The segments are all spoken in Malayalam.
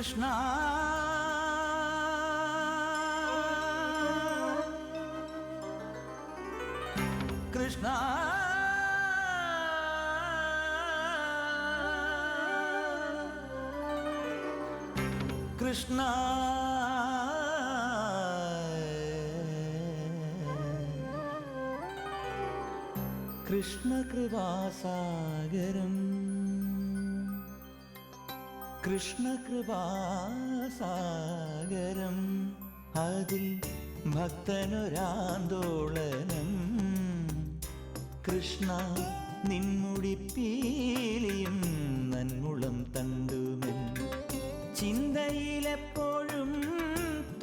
കൃഷ്ണ കൃഷ്ണ കൃഷ്ണ കൃഷ്ണകൃപാസാഗരം കൃഷ്ണകൃപാസാഗരം അതിൽ ഭക്തനൊരാന്തോളനം കൃഷ്ണ നിൻമുടിപ്പീലിയും നന്മുളം തണ്ടുമെൻ ചിന്തയിലെപ്പോഴും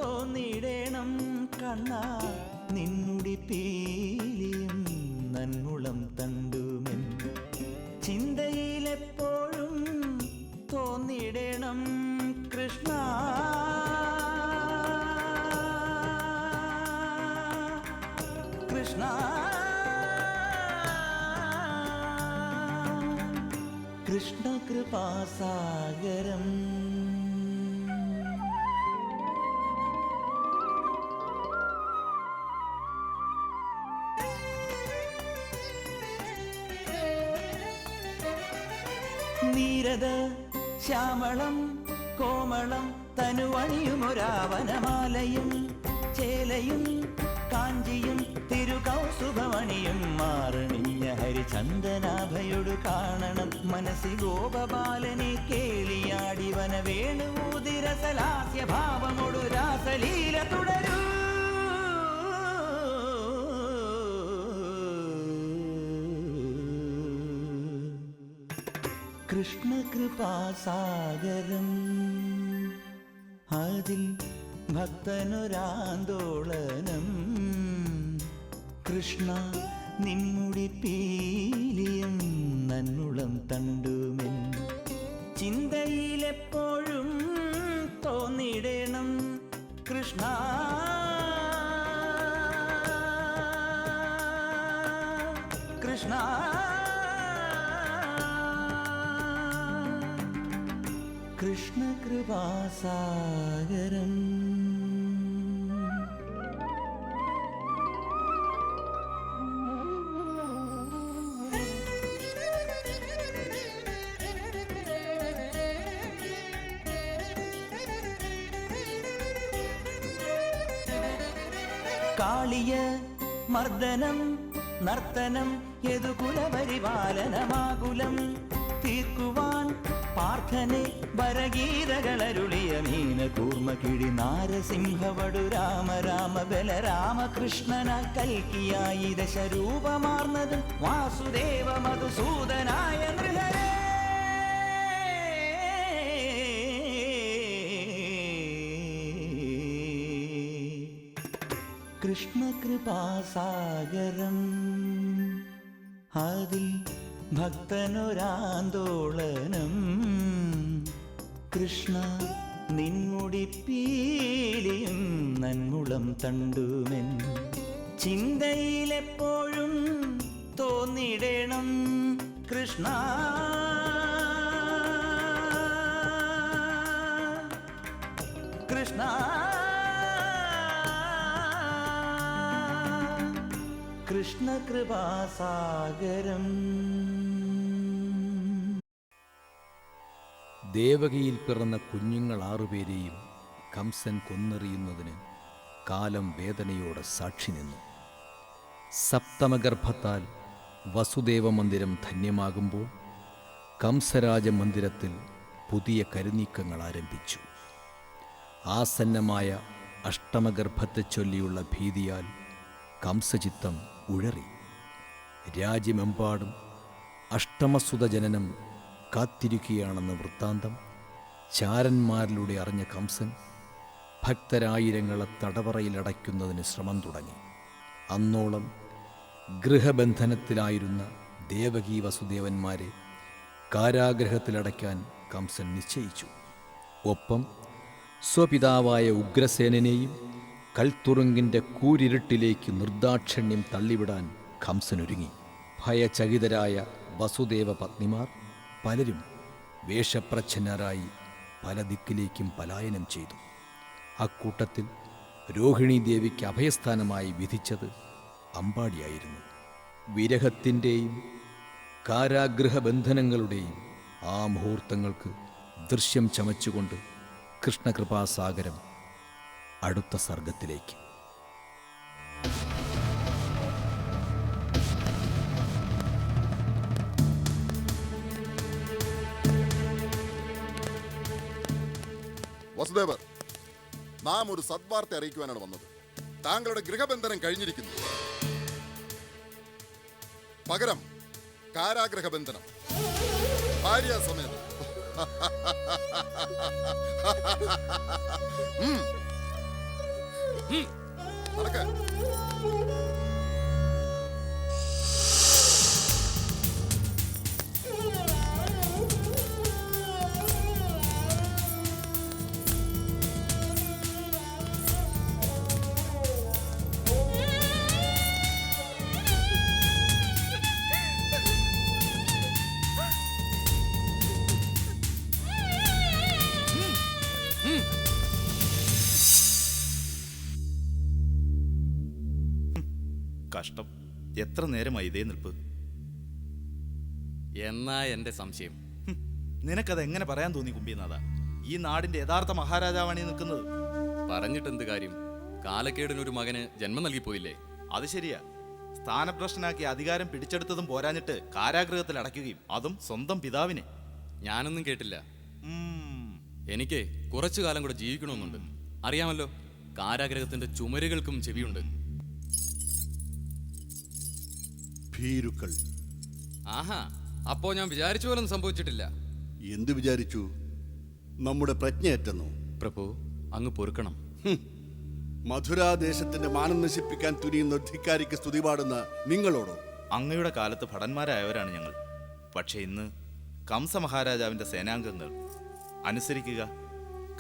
തോന്നിടേണം കണ്ണ നിൻമുടിപ്പീലിയും നന്മുളം തണ്ടുമെൻ ചിന്തയിലെപ്പോഴും തോന്നിടേണം കൃഷ്ണ കൃഷ്ണ കൃഷ്ണകൃപാസാഗരം നീരദ ശ്യാമളം കോമളം തനുവണിയുമൊരാവനമാലയും ചേലയും കാഞ്ചിയും തിരുകൗസുഭമണിയും മാറണിഞ്ഞ ഹരിചന്ദനാഭയോടു കാണണം മനസ്സി ഗോപബാലനെ കേളിയാടി വന വേണുദിരസലാസ്യ ഭാവമൊടു രാസലീല തുടരൂ കൃഷ്ണകൃപാസാഗരം അതിൽ ഭക്തനൊരാന്തോളനം കൃഷ്ണ നിൻമുടിപ്പീലിയും നന്മുളം തണ്ടുമെൻ ചിന്തയിലെപ്പോഴും തോന്നിടേണം കൃഷ്ണ കൃഷ്ണ കൃഷ്ണകൃപാസാഗരം കാളിയ മർദ്ദനം നർത്തനം യദുകുലപരിപാലനമാകുലം തീർക്കുവാൻ പാർത്ഥനെ വരഗീതകളരുളിയ മീന കൂർമ്മ കിഴി നാരസിംഹവടു രാമ രാമ ബലരാമ കൃഷ്ണനായി കൽക്കിയായി ദശരൂപമാർന്നതും വാസുദേവ മധുസൂദനായ നൃഹരേ കൃഷ്ണകൃപാസാഗരം അതിൽ ഭക്തനൊരാന്തോളനം കൃഷ്ണ നിൻമുടിപ്പീലിയും നന്മുളം തണ്ടുമെൻ ചിന്തയിലെപ്പോഴും തോന്നിടേണം കൃഷ്ണ കൃഷ്ണ കൃഷ്ണകൃപാസാഗരം ദേവകിയിൽ പിറന്ന കുഞ്ഞുങ്ങൾ 6 പേരെയും കംസൻ കൊന്നെറിയുന്നതിന് കാലം വേദനയോടെ സാക്ഷി നിന്നു. സപ്തമഗർഭത്താൽ വസുദേവ മന്ദിരം ധന്യമാകുമ്പോൾ കംസരാജമന്ദിരത്തിൽ പുതിയ കരുനീക്കങ്ങൾ ആരംഭിച്ചു. ആസന്നമായ അഷ്ടമഗർഭത്തെ ചൊല്ലിയുള്ള ഭീതിയാൽ കംസചിത്തം ഉഴറി. രാജ്യമെമ്പാടും അഷ്ടമസുത ജനനം കാത്തിരിക്കുകയാണെന്ന വൃത്താന്തം ചാരന്മാരിലൂടെ അറിഞ്ഞ കംസൻ ഭക്തരായിരങ്ങളെ തടവറയിലടയ്ക്കുന്നതിന് ശ്രമം തുടങ്ങി. അന്നോളം ഗൃഹബന്ധനത്തിലായിരുന്ന ദേവകീ വസുദേവന്മാരെ കാരാഗ്രഹത്തിലടയ്ക്കാൻ കംസൻ നിശ്ചയിച്ചു. ഒപ്പം സ്വപിതാവായ ഉഗ്രസേനനെയും കൽത്തുറുങ്കിൻ്റെ കൂരിരുട്ടിലേക്ക് നിർദാക്ഷിണ്യം തള്ളിവിടാൻ കംസനൊരുങ്ങി. ഭയചകിതരായ വസുദേവ പത്നിമാർ പലരും വേഷപ്രച്ഛന്നരായി പല ദിക്കിലേക്കും പലായനം ചെയ്തു. അക്കൂട്ടത്തിൽ രോഹിണി ദേവിക്ക് അഭയസ്ഥാനമായി വിധിച്ചത് അമ്പാടിയായിരുന്നു. വിരഹത്തിൻ്റെയും കാരാഗൃഹബന്ധനങ്ങളുടെയും ആ മുഹൂർത്തങ്ങൾക്ക് ദൃശ്യം ചമച്ചുകൊണ്ട് കൃഷ്ണകൃപാസാഗരം അടുത്ത സർഗത്തിലേക്ക്. വസുദേവർ, നാം ഒരു സദ്വാർത്ത അറിയിക്കുവാനാണ് വന്നത്. താങ്കളുടെ ഗൃഹബന്ധനം കഴിഞ്ഞിരിക്കുന്നു. പകരം കാരാഗ്രഹബന്ധനം ഭാര്യാസമേതം. നടക്ക. കഷ്ടം, എത്ര നേരമായി ഇതേ നിൽപ്പ്. എന്നാ എന്റെ സംശയം. നിനക്കത് എങ്ങനെ പറയാൻ തോന്നി കുമ്പിനാഥ? ഈ നാടിന്റെ യഥാർത്ഥ മഹാരാജാവാണ് ഈ നിൽക്കുന്നത്. പറഞ്ഞിട്ടെന്ത് കാര്യം? കാലക്കേടിനൊരു മകന് ജന്മം നൽകിപ്പോയില്ലേ? അത് ശരിയാ. സ്ഥാനഭ്രഷ്ടനാക്കി അധികാരം പിടിച്ചെടുത്തതും പോരാഞ്ഞിട്ട് കാരാഗൃഹത്തിൽ അടയ്ക്കുകയും, അതും സ്വന്തം പിതാവിനെ. ഞാനൊന്നും കേട്ടില്ല. എനിക്ക് കുറച്ചു കാലം കൂടെ ജീവിക്കണമെന്നുണ്ട്. അറിയാമല്ലോ, കാരാഗ്രഹത്തിന്റെ ചുമരുകൾക്കും ചെവിയുണ്ട്. ഭീരുക്കൾ. ആഹാ, അപ്പോ ഞാൻ വിചാരിച്ചു പോലും സംഭവിച്ചിട്ടില്ല. എന്തു വിചാരിച്ചു? നമ്മുടെ പ്രജ്ഞയറ്റെന്നോ? പ്രഭു, അങ്ങ് പൊറുക്കണം. മധുരാദേശത്തിന്റെ മാനം നശിപ്പിക്കാൻ തുനിയുന്ന ധിക്കാരിക്ക് സ്തുതി പാടുന്ന നിങ്ങളോടോ? അങ്ങയുടെ കാലത്ത് ഭടന്മാരായവരാണ് ഞങ്ങൾ. പക്ഷെ ഇന്ന് കംസ മഹാരാജാവിന്റെ സേനാംഗങ്ങൾ. അനുസരിക്കുക,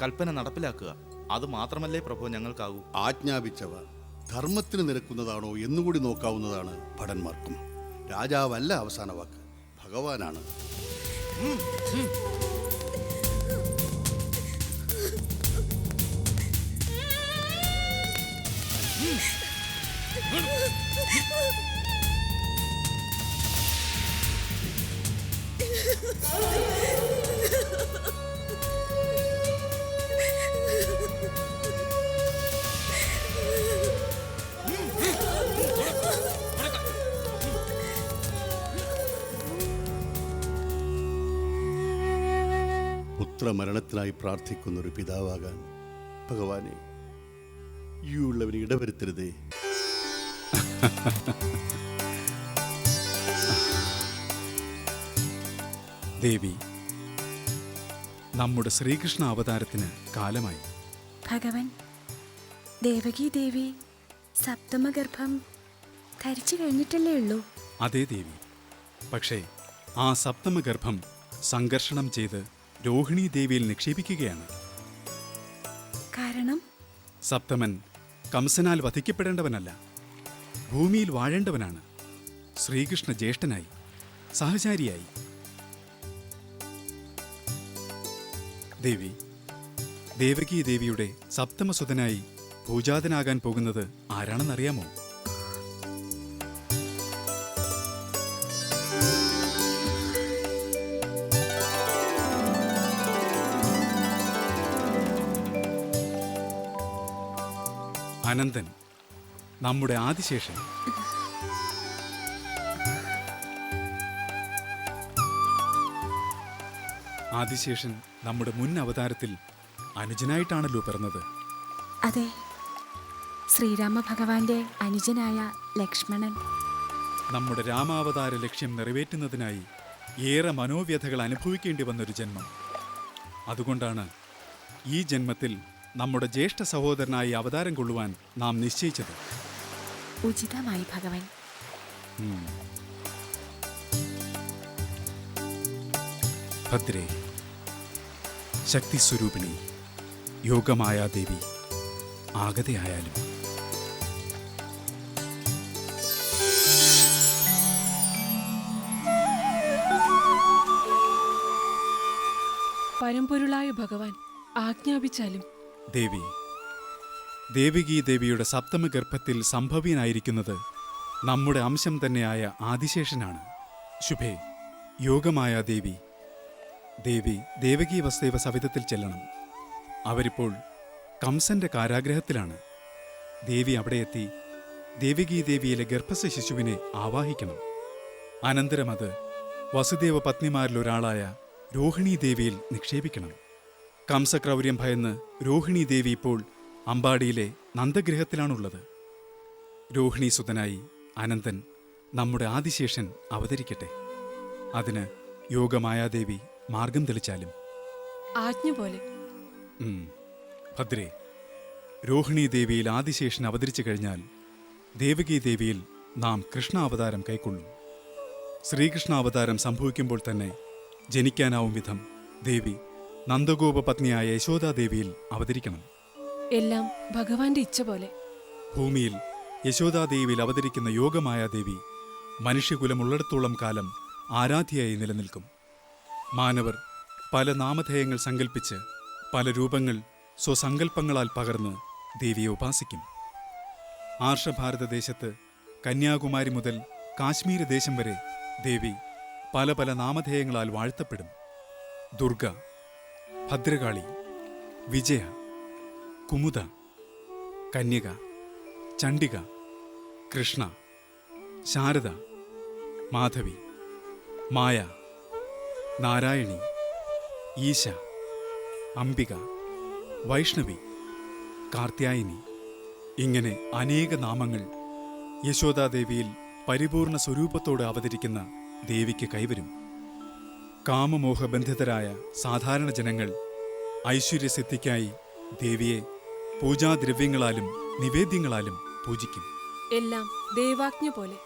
കൽപ്പന നടപ്പിലാക്കുക, അത് മാത്രമല്ലേ പ്രഭു ഞങ്ങൾക്കാകൂ. ആജ്ഞാപിച്ചവ ധർമ്മത്തിന് നിരക്കുന്നതാണോ എന്നുകൂടി നോക്കാവുന്നതാണ് ഭടന്മാർക്കും. രാജാവല്ല അവസാന വാക്ക്, ഭഗവാനാണ്. പുത്രമരണത്തിനായി പ്രാർത്ഥിക്കുന്ന ഒരു പിതാവാകാൻ ഭഗവാനെ ഈ ഉള്ളവന് ഇടവരുത്തരുതേ. ദേവി, നമ്മുടെ ശ്രീകൃഷ്ണ അവതാരത്തിന് കാലമായി. ഭഗവൻ, ദേവകി ദേവി സപ്തമഗർഭം ധരിച്ചു കഴിഞ്ഞിട്ടല്ലേ ഉള്ളൂ? അതേ ദേവി, പക്ഷേ ആ സപ്തമഗർഭം സംഘർഷണം ചെയ്ത് രോഹിണി ദേവിയിൽ നിക്ഷേപിക്കുകയാണ്. കാരണം സപ്തമൻ കംസനാൽ വധിക്കപ്പെടേണ്ടവനല്ല, ഭൂമിയിൽ വാഴേണ്ടവനാണ്. ശ്രീകൃഷ്ണ ജ്യേഷ്ഠനായി, സഹചാരിയായി. ദേവി, ദേവകി ദേവിയുടെ സപ്തമസുതനായി പൂജാതനാകാൻ പോകുന്നത് ആരാണെന്നറിയാമോ? അനന്തൻ, നമ്മുടെ ആദിശേഷൻ. ആദിശേഷൻ നമ്മുടെ മുൻ അവതാരത്തിൽ അനുജനായിട്ടാണല്ലോ പിറന്നത്. അതെ, ശ്രീരാമ ഭഗവാന്റെ അനുജനായ ലക്ഷ്മണൻ. നമ്മുടെ രാമാവതാര ലക്ഷ്യം നിറവേറ്റുന്നതിനായി ഏറെ മനോവ്യഥകൾ അനുഭവിക്കേണ്ടി വന്നൊരു ജന്മം. അതുകൊണ്ടാണ് ഈ ജന്മത്തിൽ നമ്മുടെ ജ്യേഷ്ഠ സഹോദരനായി അവതാരം കൊള്ളുവാൻ നാം നിശ്ചയിച്ചത്. ഉചിതമായി ഭഗവൻ. ഭദ്രേ, ശക്തിസ്വരൂപിണി, യോഗമായാദേവി, ആഗതയായാലും പരമ്പൊരുളായ ഭഗവാൻ ആജ്ഞാപിച്ചാലും ദേവി, ദേവകീ ദേവിയുടെ സപ്തമ ഗർഭത്തിൽ സംഭവ്യനായിരിക്കുന്നത് നമ്മുടെ അംശം തന്നെയായ ആദിശേഷനാണ്. ശുഭേ, യോഗമായ ദേവി, ദേവി ദേവകീ വസുദേവ സവിധത്തിൽ ചെല്ലണം. അവരിപ്പോൾ കംസന്റെ കാരാഗ്രഹത്തിലാണ്. ദേവി അവിടെ എത്തി ദേവകീ ദേവിയിലെ ഗർഭസ്ഥ ശിശുവിനെ ആവാഹിക്കണം. അനന്തരം അത് വസുദേവ പത്നിമാരിലൊരാളായ രോഹിണീ ദേവിയിൽ നിക്ഷേപിക്കണം. കംസക്രൗര്യം ഭയന്ന് രോഹിണീ ദേവി ഇപ്പോൾ അമ്പാടിയിലെ നന്ദഗൃഹത്തിലാണുള്ളത്. രോഹിണീസുതനായി അനന്തൻ, നമ്മുടെ ആദിശേഷൻ അവതരിക്കട്ടെ. അതിന് യോഗമായാദേവി മാർഗം തെളിച്ചാലും. ആജ്ഞ പോലെ. ഭദ്രേ, രോഹിണീ ദേവിയിൽ ആദിശേഷൻ അവതരിച്ചു കഴിഞ്ഞാൽ ദേവകീ ദേവിയിൽ നാം കൃഷ്ണാവതാരം കൈക്കൊള്ളും. ശ്രീകൃഷ്ണാവതാരം സംഭവിക്കുമ്പോൾ തന്നെ ജനിക്കാനാവും വിധം ദേവി നന്ദഗോപ പത്നിയായ യശോദാദേവിയിൽ അവതരിക്കണം. എല്ലാം ഭഗവാന്റെ ഇച്ഛ പോലെ. ഭൂമിയിൽ യശോദാദേവിയിൽ അവതരിക്കുന്ന യോഗമായാദേവി മനുഷ്യകുലമുള്ളിടത്തോളം കാലം ആരാധ്യയായി നിലനിൽക്കും. മാനവർ പല നാമധേയങ്ങൾ സങ്കൽപ്പിച്ച് പല രൂപങ്ങൾ സ്വസങ്കൽപ്പങ്ങളാൽ പകർന്ന് ദേവിയെ ഉപാസിക്കും. ആർഷഭാരതദേശത്ത് കന്യാകുമാരി മുതൽ കാശ്മീര ദേശം വരെ ദേവി പല പല നാമധേയങ്ങളാൽ വാഴ്ത്തപ്പെടും. ദുർഗ, ഭദ്രകാളി, വിജയ, കുമുദ, കന്യക, ചണ്ഡിക, കൃഷ്ണ, ശാരദ, മാധവി, മായ, നാരായണി, ഈശ, അംബിക, വൈഷ്ണവി, കാർത്യായനി, ഇങ്ങനെ അനേക നാമങ്ങൾ യശോദാദേവിയിൽ പരിപൂർണ സ്വരൂപത്തോടെ അവതരിക്കുന്ന ദേവിക്ക് കൈവരും. കാമമോഹബന്ധിതരായ സാധാരണ ജനങ്ങൾ ഐശ്വര്യസിദ്ധിക്കായി ദേവിയെ പൂജാദ്രവ്യങ്ങളാലും നിവേദ്യങ്ങളാലും പൂജിക്കും. എല്ലാം ദേവാജ്ഞ പോലെ.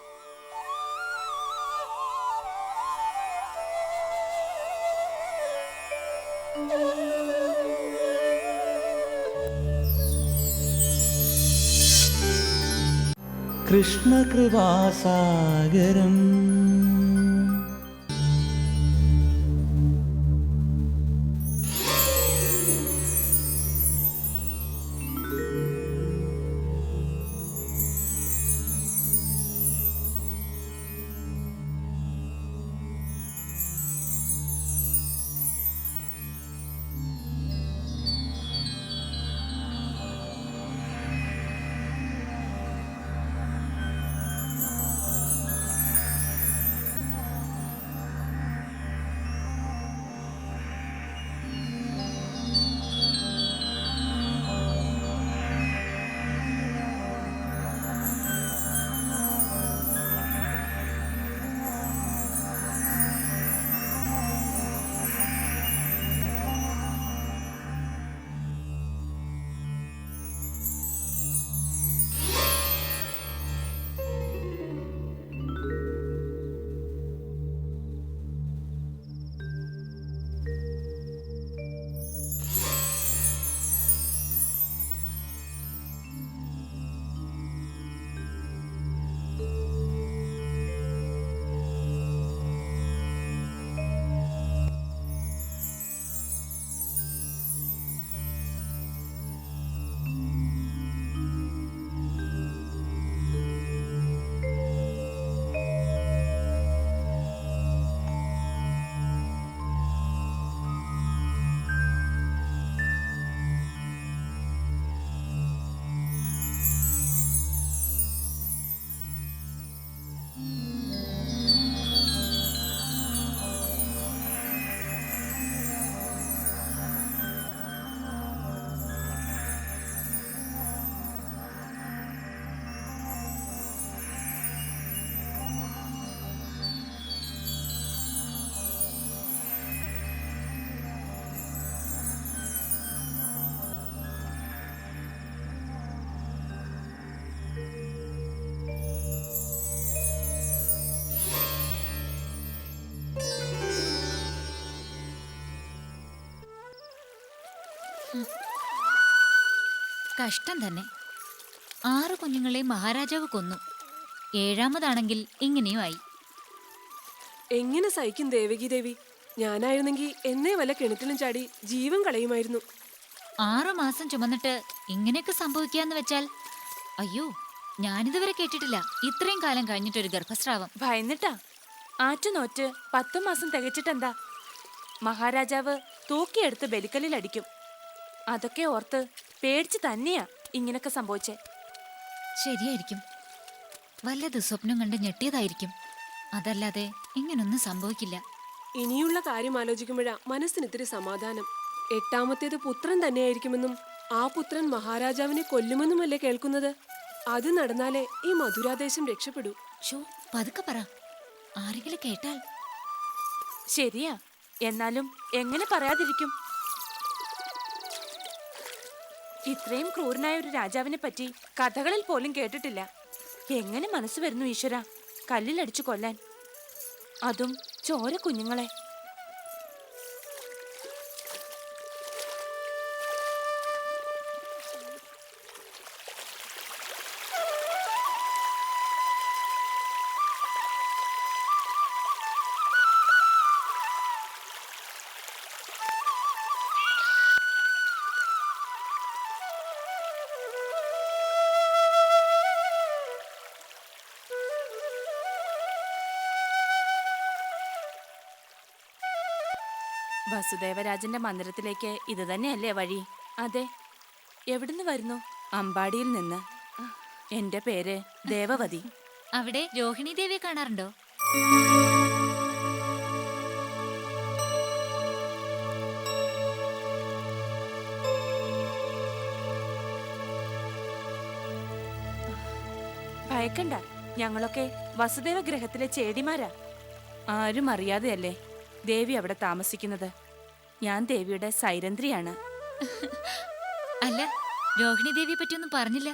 കൃഷ്ണകൃപാസാഗരം കഷ്ടം തന്നെ. 6 കുഞ്ഞുങ്ങളെ മഹാരാജാവ് കൊന്നു. 7ാമതാണെങ്കിൽ ഇങ്ങനെയും ആയി. എങ്ങനെ സഹിക്കും ദേവകി ദേവി? ഞാനായിരുന്നെങ്കിൽ എന്നേ വല്ല കിണറ്റിലും ചാടി ജീവൻ കളയുമായിരുന്നു. 6 മാസം ചുമന്നിട്ട് ഇങ്ങനെയൊക്കെ സംഭവിക്കാന്ന് വെച്ചാൽ അയ്യോ, ഞാനിതുവരെ കേട്ടിട്ടില്ല ഇത്രയും കാലം കഴിഞ്ഞിട്ടൊരു ഗർഭസ്രാവം. ഭയന്നിട്ടാ ആറ്റുനോറ്റ് 10 മാസം തികച്ചിട്ടെന്താ, മഹാരാജാവ് തൂക്കിയെടുത്ത് ബലിക്കല്ലിൽ അടിക്കും. അതൊക്കെ ഓർത്ത് പേടിച്ച് തന്നെയാ ഇങ്ങനൊക്കെ സംഭവിച്ചേ. ശരിയായിരിക്കും, വല്ല ദുസ്വപ്നം കണ്ട് ഞെട്ടിയതായിരിക്കും. അതല്ലാതെ ഇങ്ങനൊന്നും സംഭവിക്കില്ല. ഇനിയുള്ള കാര്യം ആലോചിക്കുമ്പോഴാ മനസ്സിന് ഇത്തിരി സമാധാനം. 8ാമത്തേത് പുത്രൻ തന്നെയായിരിക്കുമെന്നും ആ പുത്രൻ മഹാരാജാവിനെ കൊല്ലുമെന്നുമല്ലേ കേൾക്കുന്നത്. അത് നടന്നാലേ ഈ മധുരാദേശം രക്ഷപ്പെടൂ. ഷോ, പതുക്കെ പറ, ആരെങ്കിലും കേട്ടാൽ. ശരിയാ, എന്നാലും എങ്ങനെ പറയാതിരിക്കും? ഇത്രയും ക്രൂരനായ ഒരു രാജാവിനെ പറ്റി കഥകളിൽ പോലും കേട്ടിട്ടില്ല. എങ്ങനെ മനസ്സ് വരുന്നു ഈശ്വര കല്ലിലടിച്ചു കൊല്ലാൻ, അതും ചോര കുഞ്ഞുങ്ങളെ. വസുദേവരാജന്റെ മന്ദിരത്തിലേക്ക് ഇത് തന്നെയല്ലേ വഴി? അതെ. എവിടുന്ന് വരുന്നു? അമ്പാടിയിൽ നിന്ന്. എന്റെ പേര് ദേവവതി. അവിടെ രോഹിണി ദേവിയെ കാണാറുണ്ടോ? ഭയക്കണ്ട, ഞങ്ങളൊക്കെ വസുദേവ ഗ്രഹത്തിലെ ചേടിമാരാ. ആരും അറിയാതെയല്ലേ ദേവി അവിടെ താമസിക്കുന്നത്. ഞാൻ ദേവിയുടെ സൈരന്ധ്രിയാണ്. അല്ല, രോഹിണി ദേവിയെ പറ്റിയൊന്നും പറഞ്ഞില്ല.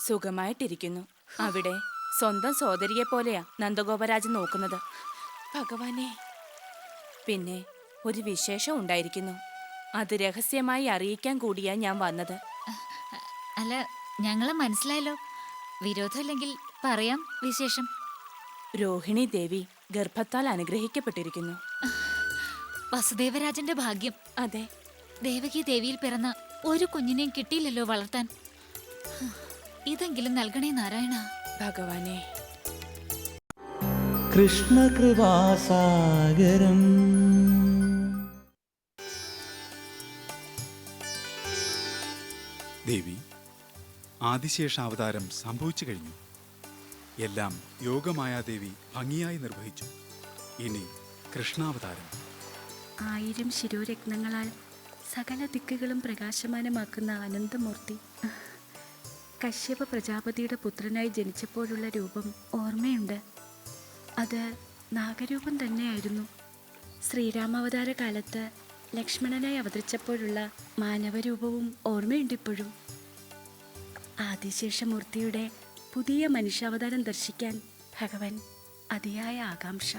സുഖമായിട്ടിരിക്കുന്നു. അവിടെ സ്വന്തം സോദരിയെ പോലെയാ നന്ദഗോപരാജൻ നോക്കുന്നത്. ഭഗവാനെ. പിന്നെ ഒരു വിശേഷം ഉണ്ടായിരിക്കുന്നു. അത് രഹസ്യമായി അറിയിക്കാൻ കൂടിയാ ഞാൻ വന്നത്. അല്ല, ഞങ്ങളെ മനസ്സിലായല്ലോ. വിരോധമില്ലെങ്കിൽ പറയാം വിശേഷം. രോഹിണി ദേവി ഗർഭത്താൽ അനുഗ്രഹിക്കപ്പെട്ടിരിക്കുന്നു. വസുദേവരാജന്റെ ഭാഗ്യം. അതെ. ദേവകി ദേവിയിൽ പിറന്ന ഒരു കുഞ്ഞിനെയും കിട്ടിയില്ലല്ലോ വളർത്താൻ. ഇതെങ്കിലും നൽകണേ നാരായണ. ഭഗവാനെ. കൃഷ്ണകൃപാസാഗരം ദേവി, ആദിശേഷാവതാരം സംഭവിച്ചു കഴിഞ്ഞു. എല്ലാം യോഗമായാദേവി ഭംഗിയായി നിർവഹിച്ചു. ഇനി കൃഷ്ണാവതാരം. 1000 ശിരോരത്നങ്ങളാൽ സകല ദിക്കുകളും പ്രകാശമാനമാക്കുന്ന ആനന്ദമൂർത്തി. കശ്യപ പ്രജാപതിയുടെ പുത്രനായി ജനിച്ചപ്പോഴുള്ള രൂപം ഓർമ്മയുണ്ട്. അത് നാഗരൂപം തന്നെയായിരുന്നു. ശ്രീരാമാവതാര കാലത്ത് ലക്ഷ്മണനായി അവതരിച്ചപ്പോഴുള്ള മാനവരൂപവും ഓർമ്മയുണ്ടിപ്പോഴും. ആദിശേഷമൂർത്തിയുടെ പുതിയ മനുഷ്യാവതാരം ദർശിക്കാൻ ഭഗവാൻ അതിയായ ആകാംക്ഷ.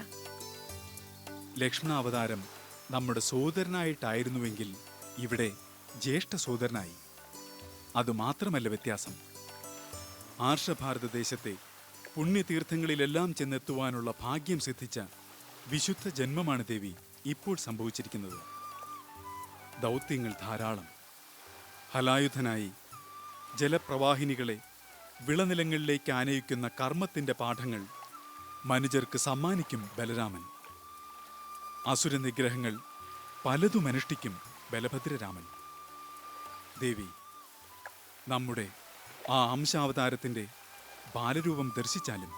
ലക്ഷ്മണാവതാരം നമ്മുടെ സോദരനായിട്ടായിരുന്നുവെങ്കിൽ ഇവിടെ ജ്യേഷ്ഠ സോദരനായി. അതുമാത്രമല്ല വ്യത്യാസം. ആർഷഭാരതദേശത്തെ പുണ്യതീർത്ഥങ്ങളിലെല്ലാം ചെന്നെത്തുവാനുള്ള ഭാഗ്യം സിദ്ധിച്ച വിശുദ്ധ ജന്മമാണ് ദേവി ഇപ്പോൾ സംഭവിച്ചിരിക്കുന്നത്. ദൗത്യങ്ങൾ ധാരാളം. ഹലായുധനായി ജലപ്രവാഹിനികളെ വിളനിലങ്ങളിലേക്ക് ആനയിക്കുന്ന കർമ്മത്തിൻ്റെ പാഠങ്ങൾ മനുജർക്ക് സമ്മാനിക്കും ബലരാമൻ. അസുരനിഗ്രഹങ്ങൾ പലതും അനുഷ്ഠിക്കും ബലഭദ്രരാമൻ. ദേവി, നമ്മുടെ ആ അംശാവതാരത്തിൻ്റെ ബാലരൂപം ദർശിച്ചാലും.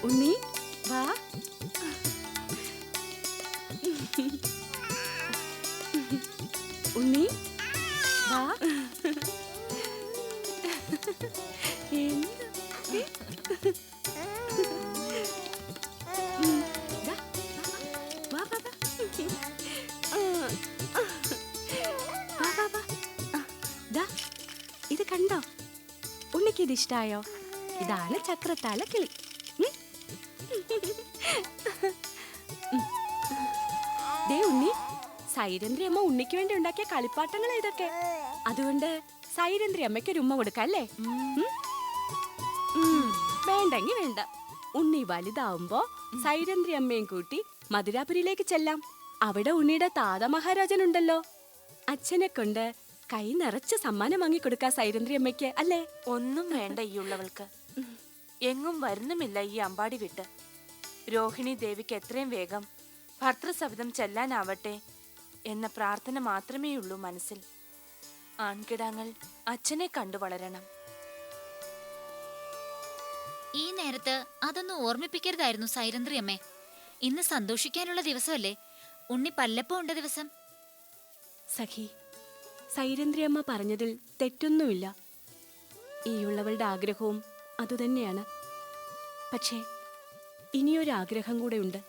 ഉണ്ണി വാ. ഉണ്ണി വാ. എന്താ? ഇഷ്ടായോ? ഇതാണ് ചക്രത്താല കിളി. ദേ ഉണ്ണി, സൈരന്ദ്രി അമ്മ ഉണ്ണിക്ക് വേണ്ടി ഉണ്ടാക്കിയ കളിപ്പാട്ടങ്ങളാ ഇതൊക്കെ. അതുകൊണ്ട് സൈരന്ദ്രി അമ്മയ്ക്ക് ഒരു ഉമ്മ കൊടുക്കല്ലേ? വേണ്ടെങ്കി വേണ്ട. ഉണ്ണി വലുതാവുമ്പോ സൈരന്ദ്രി അമ്മയും കൂട്ടി മധുരാപുരിയിലേക്ക് ചെല്ലാം. അവിടെ ഉണ്ണിയുടെ താത മഹാരാജനുണ്ടല്ലോ. അച്ഛനെ കൊണ്ട് കൈ നിറച്ച് സമ്മാനം വാങ്ങിക്കൊടുക്കാ സൈരന്ദ്രി അമ്മയ്ക്ക്, അല്ലേ? ഒന്നും വേണ്ട ഈ ഉള്ളവൾക്ക്. എങ്ങും വരുന്നുമില്ല ഈ അമ്പാടി വിട്ട്. രോഹിണി ദേവിക്ക് എത്രയും വേഗം ഭർത്തൃസവിധം ചെല്ലാനാവട്ടെ എന്ന പ്രാർത്ഥന മാത്രമേയുള്ളൂ മനസ്സിൽ. ആൺകിടാങ്ങൾ അച്ഛനെ കണ്ടു വളരണം. ഈ നേരത്ത് അതൊന്നും ഓർമ്മിപ്പിക്കരുതായിരുന്നു സൈരന്ദ്രി അമ്മേ. ഇന്ന് സന്തോഷിക്കാനുള്ള ദിവസമല്ലേ? ഉണ്ണി പല്ലപ്പം ഉണ്ട ദിവസം. സഖി, സൈരന്ദ്രി അമ്മ പറഞ്ഞതിൽ തെറ്റൊന്നുമില്ല. ഈയുള്ളവളുടെ ആഗ്രഹവും അതുതന്നെയാണ്. പക്ഷേ ഇനിയൊരാഗ്രഹം കൂടെ ഉണ്ട്.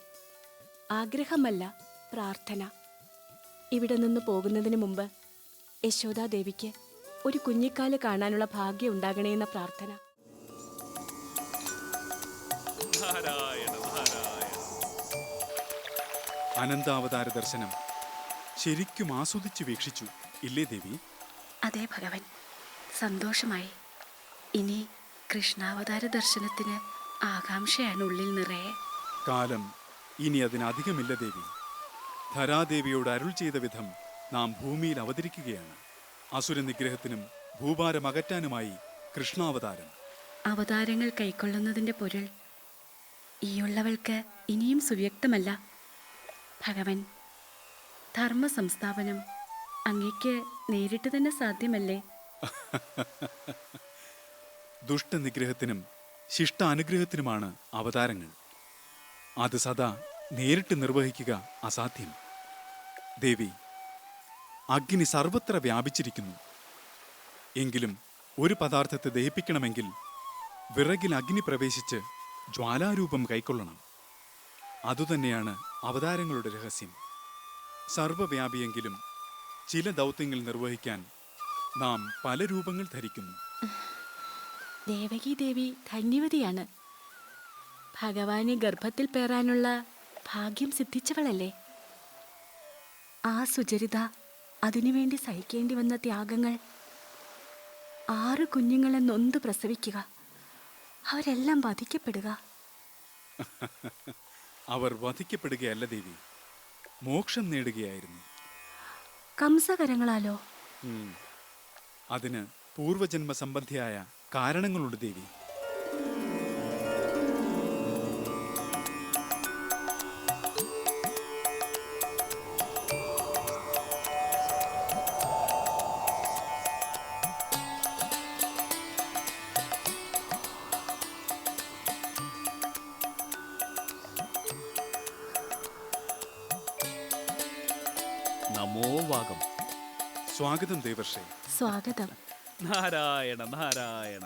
ആഗ്രഹമല്ല, പ്രാർത്ഥന. ഇവിടെ നിന്ന് പോകുന്നതിന് മുമ്പ് യശോദാദേവിക്ക് ഒരു കുഞ്ഞിക്കാല് കാണാനുള്ള ഭാഗ്യം ഉണ്ടാകണേന്ന പ്രാർത്ഥന. അനന്താവതാര ദർശനം ശരിക്കും ആസ്വദിച്ച് വീക്ഷിച്ചു ഇല്ലേ ദേവി? അതെ ഭഗവൻ, സന്തോഷമായി. ഇനി കൃഷ്ണാവതാര ദർശനത്തിന് ആകാംക്ഷയാണ് ഉള്ളിൽ നിറയെ. കാലം ഇനി അതിനധികമില്ല ദേവി. ധരാദേവിയോട് അരുൾ ചെയ്ത വിധം നാം ഭൂമിയിൽ അവതരിക്കുകയാണ്. അസുര നിഗ്രഹത്തിനും ഭൂഭാരം അകറ്റാനുമായി കൃഷ്ണാവതാരം. അവതാരങ്ങൾ കൈക്കൊള്ളുന്നതിന്റെ പൊരുൾ ഈയുള്ളവൾക്ക് ഇനിയും സുവ്യക്തമല്ല. ഭഗവൻ, ധർമ്മ സംസ്ഥാപനം അങ്ങേക്ക് നേരിട്ട് തന്നെ സാധ്യമല്ലേ? ദുഷ്ടനിഗ്രഹത്തിനും ശിഷ്ട അനുഗ്രഹത്തിനുമാണ് അവതാരങ്ങൾ. അത് സദാ നേരിട്ട് നിർവഹിക്കുക അസാധ്യം. ദേവി, അഗ്നി സർവത്ര വ്യാപിച്ചിരിക്കുന്നു. എങ്കിലും ഒരു പദാർത്ഥത്തെ ദഹിപ്പിക്കണമെങ്കിൽ വിറകിൽ അഗ്നി പ്രവേശിച്ച് ജ്വാലാരൂപം കൈക്കൊള്ളണം. അതുതന്നെയാണ് അവതാരങ്ങളുടെ രഹസ്യം. സർവവ്യാപിയെങ്കിലും ചില ദൗത്യങ്ങൾ നിർവഹിക്കാൻ നാം പല രൂപങ്ങൾ ധരിക്കുന്നു. ദേവകി ദേവി ധന്യവതിയാണ്. ഭഗവാനെ ഗർഭത്തിൽ പേറാനുള്ള ഭാഗ്യം സിദ്ധിച്ചവളല്ലേ? ആ സുചരിത അതിനുവേണ്ടി സഹിക്കേണ്ടി വന്ന ത്യാഗങ്ങൾ. 6 കുഞ്ഞുങ്ങളെ നൊന്ത് പ്രസവിക്കുക, അവരെല്ലാം വധിക്കപ്പെടുക. അവർ വധിക്കപ്പെടുകയല്ല ദേവി, മോക്ഷം നേടുകയായിരുന്നു. കംസകരങ്ങളാലോ? അതിന് പൂർവജന്മ സംബന്ധിയായ കാരണങ്ങളുണ്ട് ദേവി. നമോ വാഗം. സ്വാഗതം ദേവർഷേ. സ്വാഗതം. നാരായണ നാരായണ.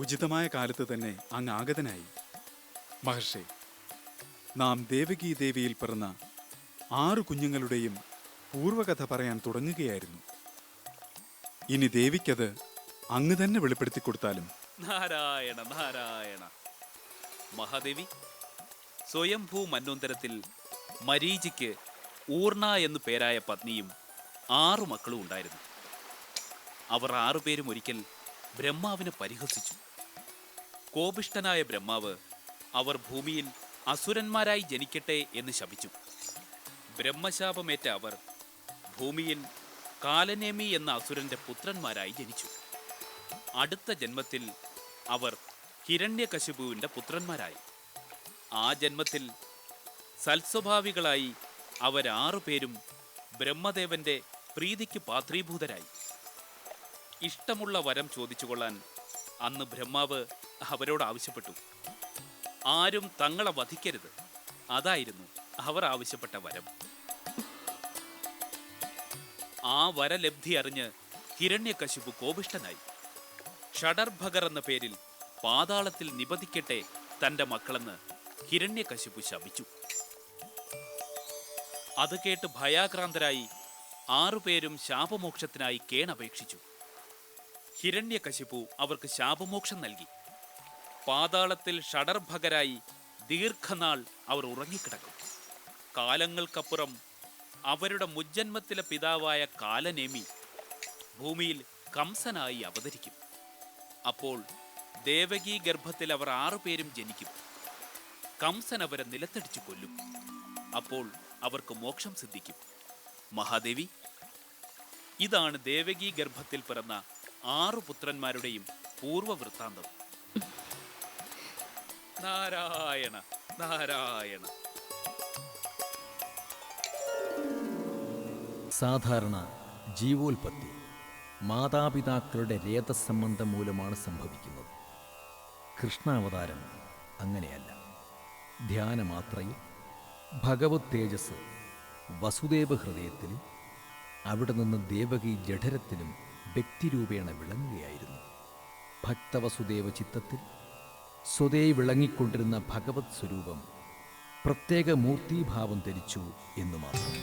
ഉചിതമായ കാലത്ത് തന്നെ അങ്ങ് ആഗതനായി. മഹർഷി, നാം ദേവകീ ദേവിയിൽ പിറന്ന 6 കുഞ്ഞുങ്ങളുടെയും പൂർവകഥ പറയാൻ തുടങ്ങുകയായിരുന്നു. ഇനി ദേവിക്കത് അങ്ങ് തന്നെ വെളിപ്പെടുത്തി കൊടുത്താലും. നാരായണ നാരായണ. മഹാദേവി, സ്വയംഭൂ മന്വന്തരത്തിൽ മരീചിക്ക് ഊർണ എന്നു പേരായ പത്നിയും 6 മക്കളും ഉണ്ടായിരുന്നു. അവർ 6 പേരും ഒരിക്കൽ ബ്രഹ്മാവിനെ പരിഹസിച്ചു. കോപിഷ്ഠനായ ബ്രഹ്മാവ് അവർ ഭൂമിയിൽ അസുരന്മാരായി ജനിക്കട്ടെ എന്ന് ശപിച്ചു. ബ്രഹ്മശാപമേറ്റ അവർ ഭൂമിയിൽ കാലനേമി എന്ന അസുരന്റെ പുത്രന്മാരായി ജനിച്ചു. അടുത്ത ജന്മത്തിൽ അവർ ഹിരണ്യകശിപുവിന്റെ പുത്രന്മാരായി. ആ ജന്മത്തിൽ സൽസ്വഭാവികളായി അവർ 6 പേരും ബ്രഹ്മദേവന്റെ പ്രീതിക്ക് പാത്രീഭൂതരായി. ഇഷ്ടമുള്ള വരം ചോദിച്ചുകൊള്ളാൻ അന്ന് ബ്രഹ്മാവ് അവരോട് ആവശ്യപ്പെട്ടു. ആരും തങ്ങളെ വധിക്കരുത്, അതായിരുന്നു അവർ ആവശ്യപ്പെട്ട വരം. ആ വരലബ്ധി അറിഞ്ഞ് ഹിരണ്യകശിപു കോപിഷ്ഠനായി. ഷഡർഭഗർ എന്ന പേരിൽ പാതാളത്തിൽ നിപതിക്കട്ടെ തന്റെ മക്കളെന്ന് ഹിരണ്യകശിപു ശപിച്ചു. അത് കേട്ട് ഭയാക്രാന്തരായി 6 പേരും ശാപമോക്ഷത്തിനായി കേണപേക്ഷിച്ചു. ഹിരണ്യകശിപു അവർക്ക് ശാപമോക്ഷം നൽകി. പാതാളത്തിൽ ഷഡർഭകരായി ദീർഘനാൾ അവർ ഉറങ്ങിക്കിടക്കും. കാലങ്ങൾക്കപ്പുറം അവരുടെ മുജ്ജന്മത്തിലെ പിതാവായ കാലനേമി ഭൂമിയിൽ കംസനായി അവതരിക്കും. അപ്പോൾ ദേവകീ ഗർഭത്തിൽ അവർ 6 പേരും ജനിക്കും. കംസൻ അവരെ നിലത്തടിച്ചു കൊല്ലും. അപ്പോൾ അവർക്ക് മോക്ഷം സിദ്ധിക്കും. മഹാദേവി, ഇതാണ് ദേവകീ ഗർഭത്തിൽ പിറന്ന 6 പുത്രന്മാരുടെയും പൂർവവൃത്താന്തം. നാരായണ നാരായണ. സാധാരണ ജീവോൽപത്തി മാതാപിതാക്കളുടെ രേതസംബന്ധം മൂലമാണ് സംഭവിക്കുന്നത്. കൃഷ്ണാവതാരം അങ്ങനെയല്ല. ധ്യാനമാത്രയിൽ ഭഗവത് തേജസ് വസുദേവ ഹൃദയത്തിലും അവിടെ നിന്ന് ദേവകി ജഠരത്തിലും വ്യക്തിരൂപേണ വിളങ്ങുകയായിരുന്നു. ഭക്തവസുദേവ ചിത്തത്തിൽ സ്വതേ വിളങ്ങിക്കൊണ്ടിരുന്ന ഭഗവത് സ്വരൂപം പ്രത്യേക മൂർത്തീഭാവം ധരിച്ചു എന്നു മാത്രം.